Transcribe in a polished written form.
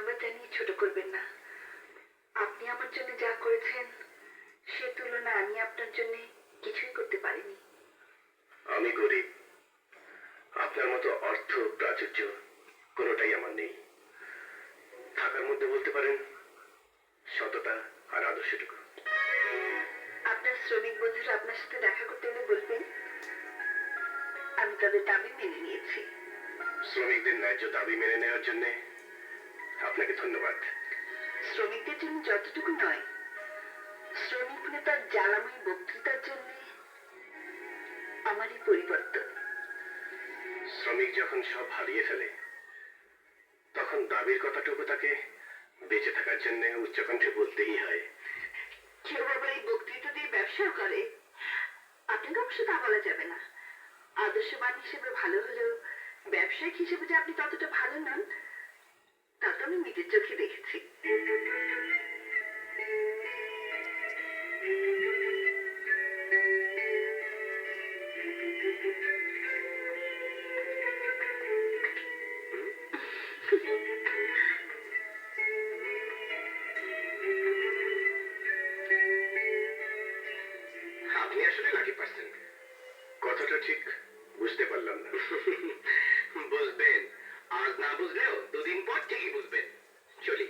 ধন্যবাদ জানিয়ে ছোট করবেন না। আপনি আমার জন্য যা করেছেন সে তুলনা আমি আপনার জন্য কিছুই করতে পারিনি। আমি গরিব, আপনার মতো অর্থ প্রাচুর্য কোনোটাই আমার নেই। থাকার মধ্যে বলতে পারেন সততা আর আদর্শটুকু। আপনার শ্রমিক বন্ধুরা আপনার সাথে দেখা করতে হলে বলবেন আমি তাদের দাবি মেনে নিয়েছি। শ্রমিকদের ন্যায্য দাবি মেনে নেওয়ার জন্য আপনাকে ধন্যবাদ। শ্রমিকদের জন্য যতটুকু নয়, শ্রমিক নেতার জ্বালাময়ী বক্তৃতার জন্য আমারই পরিবর্তন। শ্রমিক যখন সব হারিয়ে ফেলে তখন দাবির কথাটুকু তাকে বেঁচে থাকার জন্য উচ্চকণ্ঠে বলতেই হয়। কেউ আবার এই বক্তৃতা দিয়ে ব্যবসাও করে, আপনাকে অবশ্য তা বলা যাবে না। আদর্শবান হিসেবে ভালো হলেও ব্যবসায়িক হিসেবে যে আপনি ততটা ভালো নন তা তো আমি নিজের চোখে দেখেছি। আপনি আসলে লাকি পার্সন। কথাটা ঠিক বুঝতে পারলাম না। বুঝবেন, আজ না বুঝলেও দুদিন পর ঠিকই বুঝবেন। চলি।